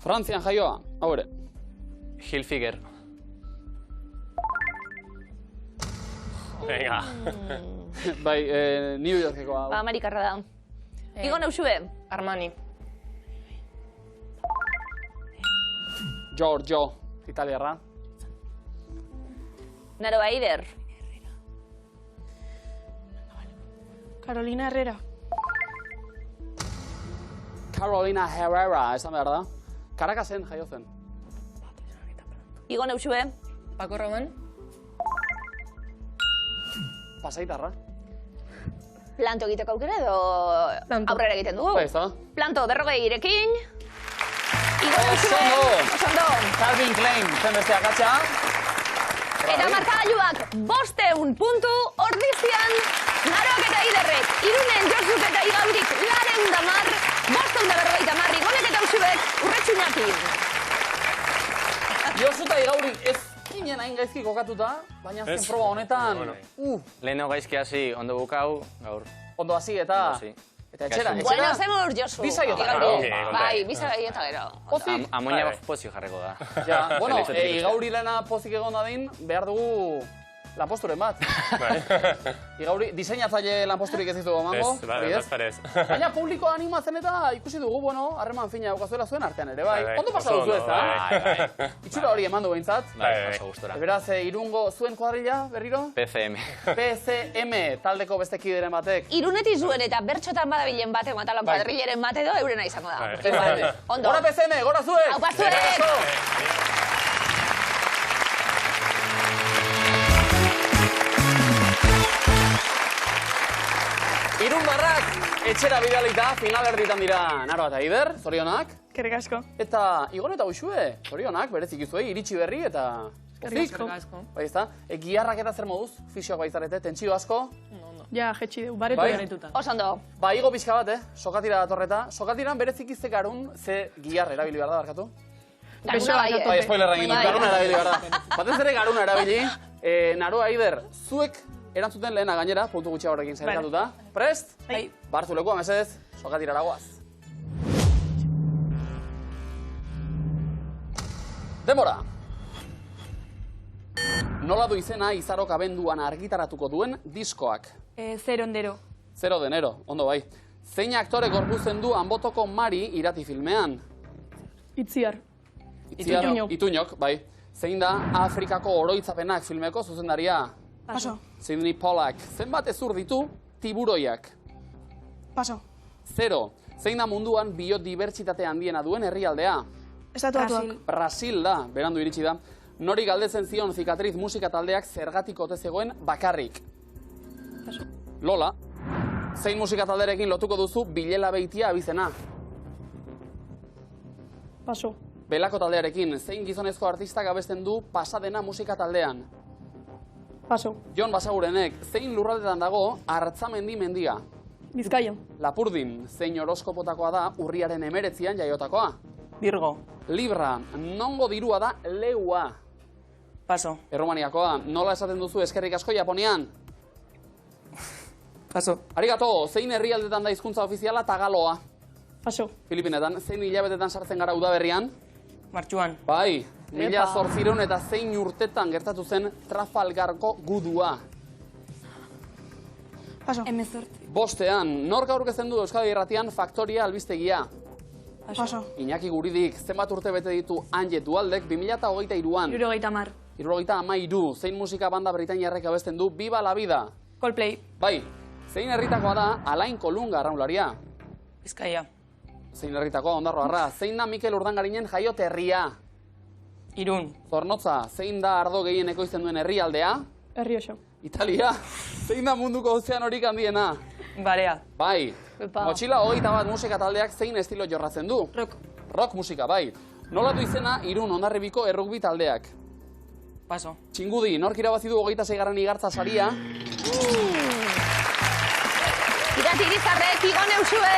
Frantzian jaioa, hau ere. Hilfiger. Venga. Bai, New Yorkekoa. Ba, Amerikarra da. Igo nausue. Armani. Giorgio, italiarra. Naro Aider. Carolina Herrera. Carolina Herrera, esan behar da. Caracasen jaio zen. Igo nausue. Paco Roman. Pasaitarra. Planto egiteko aukera edo aurrera egiten dugu? Bai, ez da. Planto, 40 irekin. Igo nausue. Osondo. Calvin Klein, zen beste akatsa. Eta markagailuak 500 puntu ordizian. Narok eta Iderrek, Irunen, Josuk eta Igaurik 210, 550, Igonek eta Usuek, Urretxunakin. Josu eta Igaurik ez ginen hain gaizki kokatuta, baina zen proba honetan... Leheno gaizki hasi ondo bukau, gaur. Ondo hasi eta... Eta etxera. Bueno, zemur, Josu. Bizaiota. Bai, bizaiota gero. Pozik. Amoina pozio jarreko da. Ja, bueno, Igauri lehena pozik egon dadin, behar dugu lanposturen bat. Igauri, diseinatzaile lanposturik ez dizugu emango. Ez. Baina publikoa animatzen eta ikusi dugu, bueno, harreman fina daukazuela zuen artean ere, bai. Ondo pasa duzu ez da? Itxura hori eman du behintzat. Bai, oso gustora. Beraz, Irungo zuen kuadrilla, berriro? PCM. PCM, taldeko beste kideren batek. Irunetik zuen eta bertxotan badabilen batek, eta lankuadrilleren bat edo eurena izango da. Ondo. Gora PCM, gora zuek! Haupa zuek! Irunbarrak etxera bidalita, final erditan dira Naro eta Ider, zorionak. Kerrik asko. Eta Igon eta Uxue, zorionak, berezik izuei, iritsi berri eta... Kerrik asko. Bai, ezta? Giharrak eta zer moduz, fisioak baitzarete, tentsio asko. Ja, jetxi dugu, baretu. Osondo. Ba, igo pixka bat, Sokatira datorreta. Sokatiran berezik izekarun, ze giharra erabili behar da, barkatu? Garuna bai, Bai, spoilerra egin dut, garuna erabili behar da. Batez ere garuna erabili. Naroa Ider, zuek erantzuten lehena gainera, puntu gutxi horrekin zerrekatuta. Prest? Bai. Bartu lekua, mesedez, Sokatirara goaz. Denbora! Nola du izena Izarok abenduan argitaratuko duen diskoak? 0 de 0 de enero, ondo bai. Zein aktore gorputzen du Anbotoko Mari irati filmean? Itziar. Ituñok, bai. Zein da Afrikako oroitzapenak filmeko zuzendaria? Paso. Sidney Pollack. Zenbat ezur ditu tiburoiak? Paso. 0. Zein da munduan biodibertsitate handiena duen herrialdea? Estatuatuak. Brasil da, berandu iritsi da. Nori galdetzen zion zikatriz musika taldeak zergatik ote zegoen bakarrik? Paso. Lola. Zein musika talderekin lotuko duzu Bilela Beitia abizena? Paso. Belako taldearekin. Zein gizonezko artistak abesten du Pasadena musika taldean? Paso. Jon Basagurenek. Zein lurraldetan dago Artzamendi mendia? Bizkaia. Lapurdin. Zein horoskopotakoa da urriaren 19an jaiotakoa? Virgo. Libra. Nongo dirua da leua? Paso. Erromaniakoa. Nola esaten duzu eskerrik asko Japonian? Paso. Arigato, zein herrialdetan da hizkuntza ofiziala Tagaloa? Paso. Filipinetan. Zein hilabetetan sartzen gara udaberrian? Martxuan. Bai. 1800 eta zein urtetan gertatu zen Trafalgarko gudua? Paso. 18. Bostean, nork aurkezten du Euskadi Irratian Faktoria albistegia? Paso. Iñaki Guridik, zenbat urte bete ditu Anje Dualdek 2023an? 70. 73. Zein musika banda britainiarrek abesten du Viva la Vida? Coldplay. Bai. Zein herritakoa da Alain Kolunga arraunlaria? Bizkaia. Zein herritakoa Ondarroarra? Zein da Mikel Urdangarinen jaioterria? Irun. Zornotza, zein da ardo gehien ekoizten duen herrialdea? Errioxo. Italia. Zein da munduko ozeanorik handiena? Barea. Bai. Motxila 21 musika taldeak zein estilo jorratzen du? Rock. Rock musika, bai. Nola du izena Irun Hondarribiko errugbi taldeak? Paso. Txingudi, nork irabazi du 26. igartza saria? Irati Irizarrek, Igon Eusue.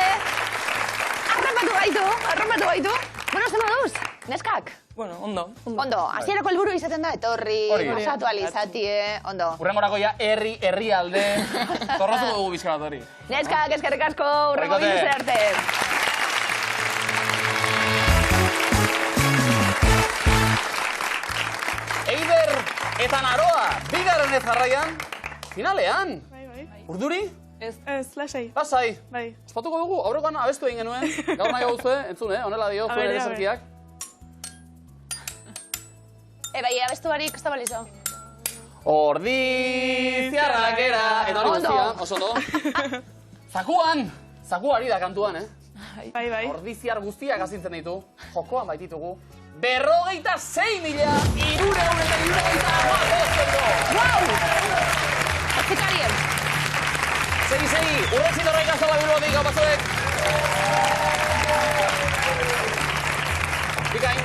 Arrapatu gaitu. Bueno, zer moduz, neskak? Bueno, ondo. Ondo, hasierako helburu izaten da, etorri, pasatu alizatie, ondo. Urrengorako ja herrialde. Zorrozu dugu bizka bat hori. Neskak, eskerrik asko, urrengo biluz arte. Eta Naroa, bigarren ez jarraian, finalean. Urduri? Ez, lasai. Lasai. Bai. Ospatuko dugu, aurrekoan abestu egin genuen. Gaur nahi gauzue, entzun, honela dio, zuen eserkiak. Bai, abestu barik, ez da balizo. Ordiziarrak era. Eta hori guztia, oso ondo. Zakuan! Zakuari da kantuan, Bai. Ordiziar guztiak azintzen ditu. Jokoan baititugu. 56.375 €. Wow! Hortzikarien. Segi, urretxito ikastala Bilbotik, hau batzuek. Bikain.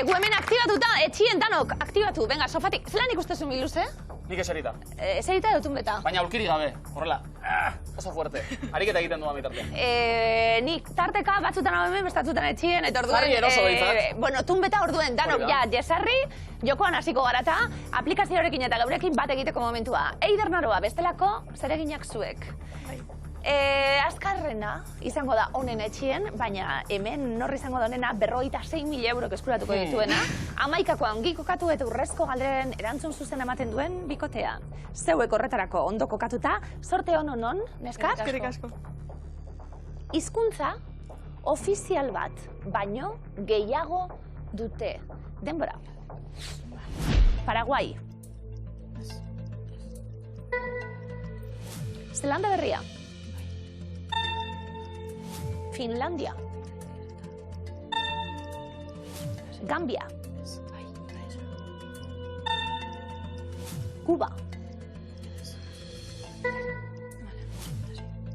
Gu hemen aktibatuta, etxien danok aktibatu. Venga, sofatik. Zelan ikustezu Miluze? Nik eserita. Eserita dutun beta. Baina ulkiri gabe, horrela. Oso fuerte. Ariketa egiten duan bitartean. Nik tarteka batzutan hau hemen, bestatzutan etxien, eta orduen... Jarri eroso behintzat. Bueno, tunbeta orduen, danok, ja, jesarri, jokoan hasiko garata, aplikazioarekin eta gaurekin bat egiteko momentua. Eider Naroa, bestelako zereginak zuek. Azkarrena izango da honen etxien, baina hemen norri izango da honena 56.000 € eskuratuko dituena. 11koan ongi kokatu eta urrezko galderen erantzun zuzen ematen duen bikotea. Zeuek horretarako ondo kokatuta, sorte honon, neskak? Eskerrik asko. Hizkuntza ofizial bat, baino gehiago dute. Denbora. Paraguai. Zelanda Berria. Finlandia. Gambia. Cuba.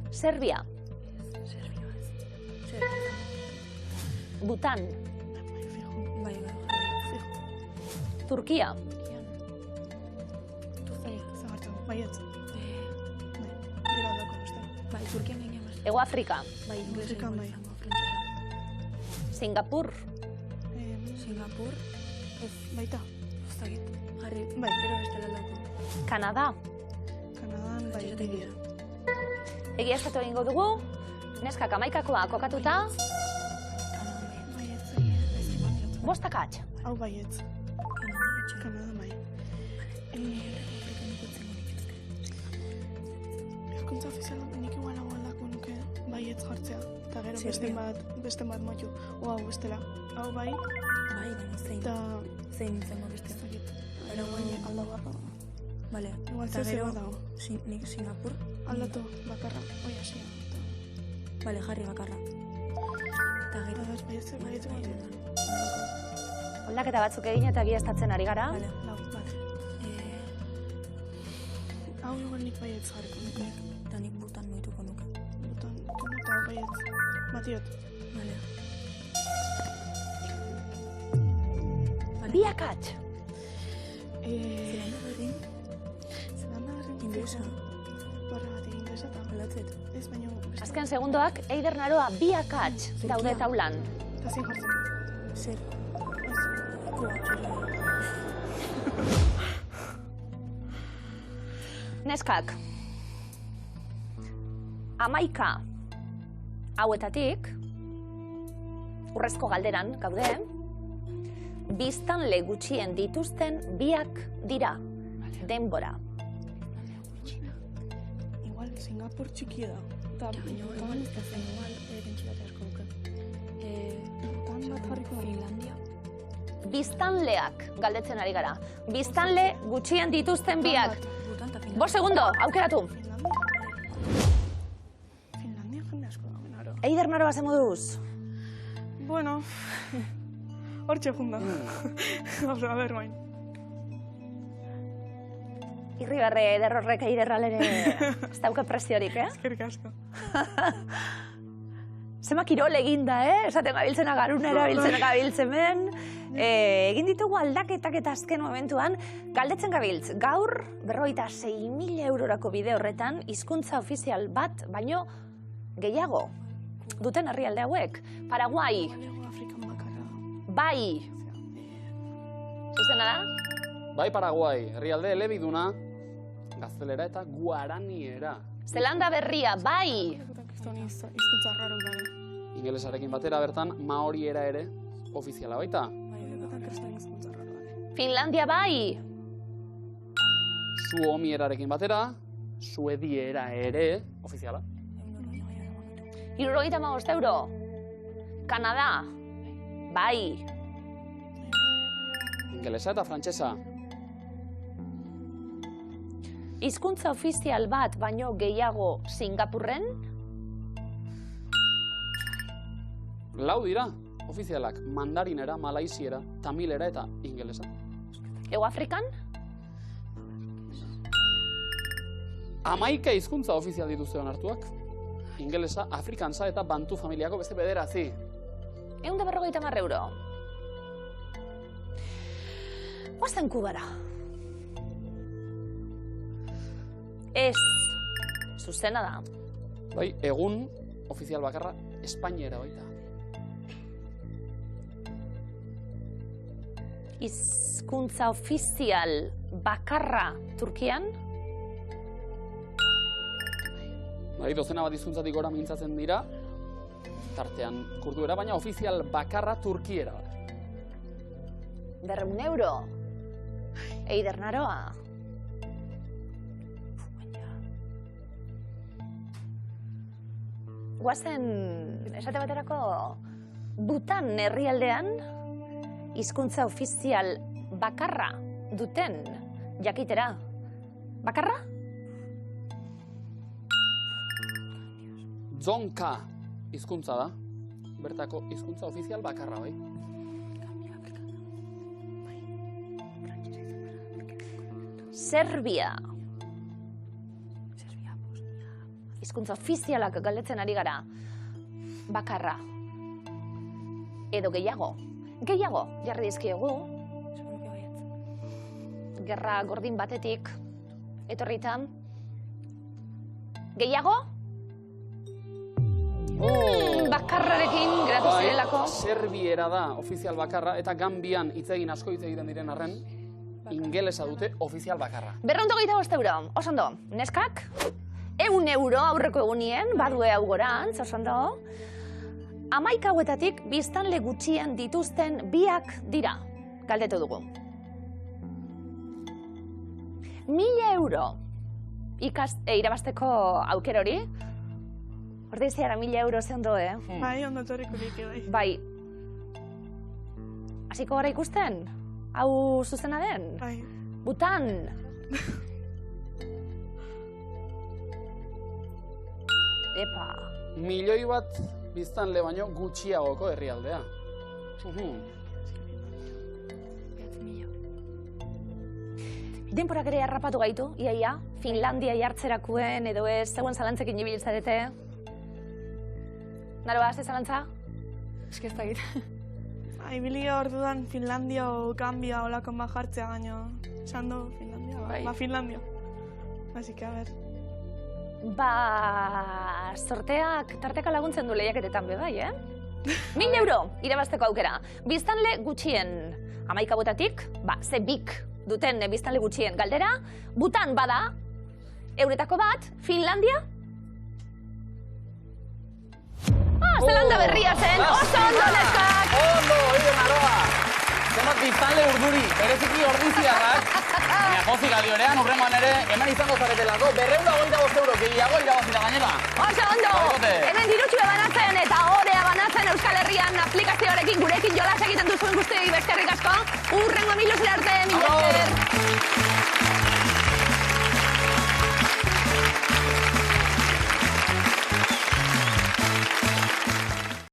Serbia. Bután. Turquía. Hego Afrika. Singapur. Singapur. Ez, baita. Ez dakit. Jarri. Bai, pero ez dela lauko. Kanada. Kanadan, bai, egia. Egia estatu egingo dugu. Neskak 11koa kokatuta. Bostakatx. Hau baietz. Kanada, bai. Hizkuntza ofiziala nik igual hau aldako nuke baietz jartzea. Eta gero beste bat motu. Hau bestela. Hau bai. Bai, baina zein. Eta... Zein zengo beste. Ez dakit. Pero baina aldau bako. Bale. Igual zezero dago. Nik Singapur. Aldatu bakarra. Oia, xia. Bale, jarri bakarra. Eta gero. Baietz. Aldaketa batzuk egin eta biestatzen ari gara. Bale, lau, bat. Hau igual nik baietz jarriko. Eta nik Butan noituko nuke. Butan, eta baietz. Batiot. Bale. Biakatx. Zelanda berdin? Zelanda berdin. Inglesa. Barra bat inglesa eta. Alatzet. Ez baino... Azken segundoak, Eider Naroa biakatx daude taulan. Eta zein jartzen. Zer. Neskak. 11 hauetatik, urrezko galderan gaude, biztanle gutxien dituzten biak dira. Denbora. Igual, Singapur txikia da. Eta Butan ez da zen igual dentsitate asko duke. Butan bat jarriko da. Finlandia. Biztanleak galdetzen ari gara. Biztanle gutxien dituzten biak. Butan eta Finlandia. 5 segundo, aukeratu. Finlandia jende asko da, benaro. Eider Naroa zen moduz. Bueno, hortxe junda. Oso, a ber, bain. Irribarre ederrorrek eiderralere ez dauka preziorik, Eskerrik asko. Zema kirol eginda, esaten gabiltzena garunera, biltzena gabiltzemen. Egin ditugu aldaketak eta azken momentuan, galdetzen gabiltz, gaur 56.000 eurorako bide horretan, hizkuntza ofizial bat, baino gehiago duten herrialde hauek. Paraguai. Afrikan bakarra. Bai. Zuzena da? Bai, Paraguai, herrialde elebiduna, gaztelera eta guaraniera. Zelanda Berria, bai. Hizkuntza raro da. Ingelesarekin batera bertan, maoriera ere ofiziala baita. Finlandia bai. Suomierarekin batera, suediera ere, ofiziala. 75 euro. Kanada. Bai. Ingelesa eta frantsesa. Hizkuntza ofizial bat baino gehiago Singapurren? 4 dira, ofizialak, mandarinera, malaisiera, tamilera eta ingelesa. Hego Afrikan? 11 hizkuntza ofizial dituzte onartuak. Ingelesa, afrikansa eta bantu familiako beste 9. 150 euro. Guazen Kubara. Ez, zuzena da. Bai, egun ofizial bakarra Espainiera baita. Hizkuntza ofizial bakarra Turkian? Bai, dozena bat hizkuntzatik gora mintzatzen dira, tartean kurduera, baina ofizial bakarra Turkiera. 200 euro. Eider Naroa. Guazen, esate baterako, Butan herrialdean hizkuntza ofizial bakarra duten jakitera. Bakarra? Dzongkha hizkuntza da. Bertako hizkuntza ofizial bakarra, bai. Serbia. Hizkuntza ofizialak galdetzen ari gara. Bakarra. Edo gehiago. Gehiago, jarri dizkiegu. Gerra gordin batetik. Etorritan. Gehiago? Bakarrarekin, geratu zirelako. Serbiera da ofizial bakarra, eta Gambian hitz asko hitz egiten diren arren, ingelesa dute ofizial bakarra. 225 euro, osondo. Neskak? 100 euro aurreko egunien, badue hau gorantz, osondo. 11 hauetatik biztanle gutxien dituzten biak dira. Galdetu dugu. 1000 euro irabazteko aukera hori. Ordeizia 1000 euro ze ondo, Bai, ondo torriko liki, bai. Bai. Hasiko gara ikusten? Hau zuzena den? Bai. Butan. Epa. 1.000.000 bat biztanle baino gutxiagoko herrialdea. Denporak ere harrapatu gaitu, iaia. Finlandia jartzerakuen edo ez zegoen zalantzekin ibiltzarete. Naroa, ze zalantza? Eske ez dakit. Ibilia orduan Finlandia o Gambia olakon bat jartzea, baino esan du Finlandia, ba Finlandia. Así que, a ver. Ba, sorteak tarteka laguntzen du lehiaketetan be bai, 1000 euro irabazteko aukera. Biztanle gutxien 11 hauetatik, ze bik duten biztanle gutxien galdera. Butan bada, euretako bat, Finlandia? Zelanda berria zen, oso ondo neskak! Ondo, Eider Naroa! Zenbat biztanle urduri, bereziki ordiziarrak. Baina pozik aliorean, urrengoan ere, hemen izango zaretelako, 225 euro gehiago irabazita gainera. Oso ondo! Hemen dirutxue banatzen eta orea banatzen Euskal Herrian aplikazioarekin gurekin jolas egiten duzuen guztiei beskerrik asko. Urrengo miluzera arte!